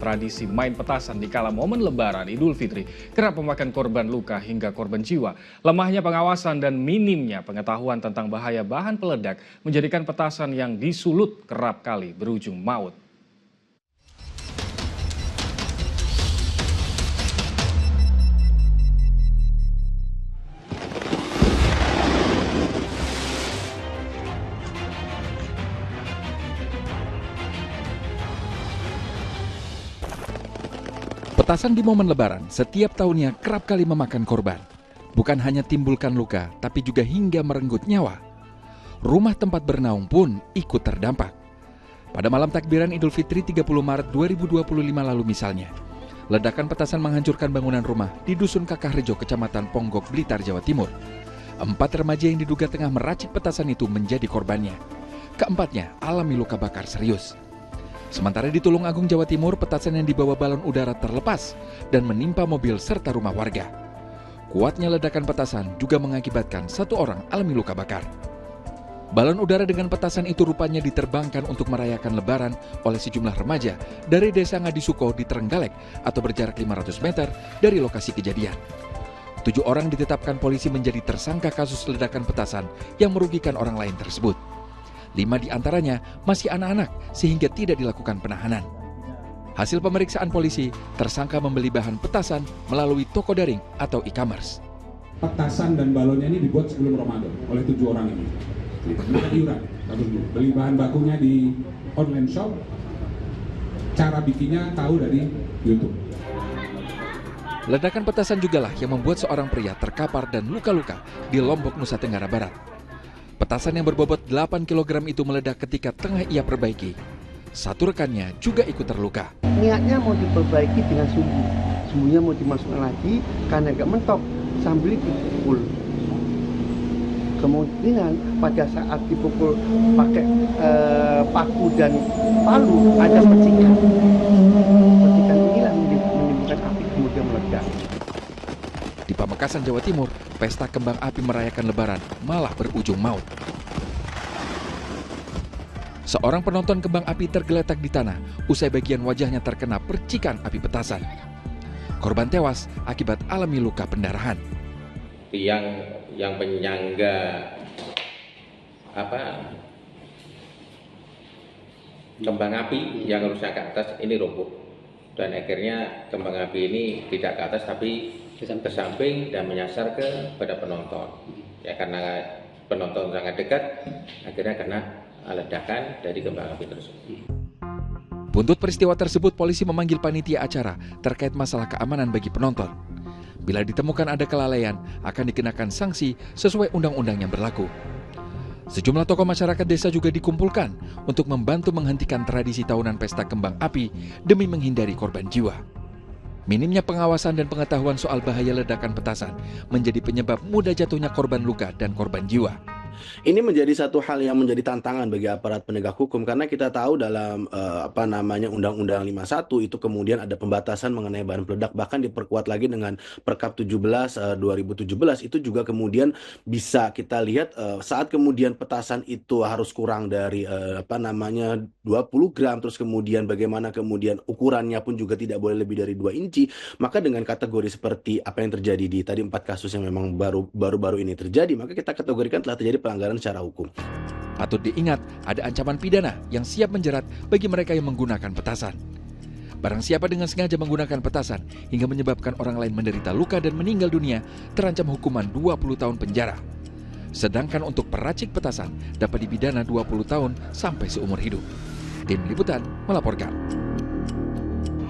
Tradisi main petasan di kala momen Lebaran Idul Fitri kerap memakan korban luka hingga korban jiwa. Lemahnya pengawasan dan minimnya pengetahuan tentang bahaya bahan peledak menjadikan petasan yang disulut kerap kali berujung maut. Petasan di momen Lebaran setiap tahunnya kerap kali memakan korban. Bukan hanya timbulkan luka, tapi juga hingga merenggut nyawa. Rumah tempat bernaung pun ikut terdampak. Pada malam takbiran Idul Fitri 30 Maret 2025 lalu misalnya, ledakan petasan menghancurkan bangunan rumah di Dusun Kakakrejo, Kecamatan Ponggok, Blitar, Jawa Timur. 4 remaja yang diduga tengah meracik petasan itu menjadi korbannya. Keempatnya alami luka bakar serius. Sementara di Tulung Agung, Jawa Timur, petasan yang dibawa balon udara terlepas dan menimpa mobil serta rumah warga. Kuatnya ledakan petasan juga mengakibatkan 1 orang alami luka bakar. Balon udara dengan petasan itu rupanya diterbangkan untuk merayakan Lebaran oleh sejumlah remaja dari Desa Ngadisuko di Trenggalek atau berjarak 500 meter dari lokasi kejadian. 7 orang ditetapkan polisi menjadi tersangka kasus ledakan petasan yang merugikan orang lain tersebut. 5 diantaranya masih anak-anak sehingga tidak dilakukan penahanan. Hasil pemeriksaan polisi, tersangka membeli bahan petasan melalui toko daring atau e-commerce. Petasan dan balonnya ini dibuat sebelum Ramadan oleh 7 orang ini. Iuran, beli bahan bakunya di online shop, cara bikinnya tahu dari YouTube. Ledakan petasan jugalah yang membuat seorang pria terkapar dan luka-luka di Lombok, Nusa Tenggara Barat. Petasan yang berbobot 8 kg itu meledak ketika tengah ia perbaiki. 1 rekannya juga ikut terluka. Niatnya mau diperbaiki dengan sumbu. Sumbunya mau dimasukkan lagi karena nggak mentok sambil dipukul. Kemungkinan pada saat dipukul pakai paku dan palu ada percikan. Percikan inilah menimbulkan api kemudian meledak. Di Pamekasan, Jawa Timur, pesta kembang api merayakan Lebaran malah berujung maut. Seorang penonton kembang api tergeletak di tanah usai bagian wajahnya terkena percikan api petasan. Korban tewas akibat alami luka pendarahan. Yang penyangga kembang api yang rusak ke atas ini roboh, dan akhirnya kembang api ini tidak ke atas tapi ke samping dan menyasar kepada penonton. Ya, karena penonton sangat dekat, akhirnya kena ledakan dari kembang api tersebut. Buntut peristiwa tersebut, polisi memanggil panitia acara terkait masalah keamanan bagi penonton. Bila ditemukan ada kelalaian, akan dikenakan sanksi sesuai undang-undang yang berlaku. Sejumlah tokoh masyarakat desa juga dikumpulkan untuk membantu menghentikan tradisi tahunan pesta kembang api demi menghindari korban jiwa. Minimnya pengawasan dan pengetahuan soal bahaya ledakan petasan menjadi penyebab mudah jatuhnya korban luka dan korban jiwa. Ini menjadi satu hal yang menjadi tantangan bagi aparat penegak hukum karena kita tahu dalam Undang-Undang 51 itu kemudian ada pembatasan mengenai bahan peledak, bahkan diperkuat lagi dengan Perkap 17 2017 itu juga kemudian bisa kita lihat saat kemudian petasan itu harus kurang dari 20 gram, terus kemudian bagaimana kemudian ukurannya pun juga tidak boleh lebih dari 2 inci, maka dengan kategori seperti apa yang terjadi di tadi 4 kasus yang memang baru-baru ini terjadi, maka kita kategorikan telah terjadi pelanggaran secara hukum. Patut diingat, ada ancaman pidana yang siap menjerat bagi mereka yang menggunakan petasan. Barang siapa dengan sengaja menggunakan petasan hingga menyebabkan orang lain menderita luka dan meninggal dunia terancam hukuman 20 tahun penjara. Sedangkan untuk peracik petasan dapat dipidana 20 tahun sampai seumur hidup. Tim Liputan melaporkan.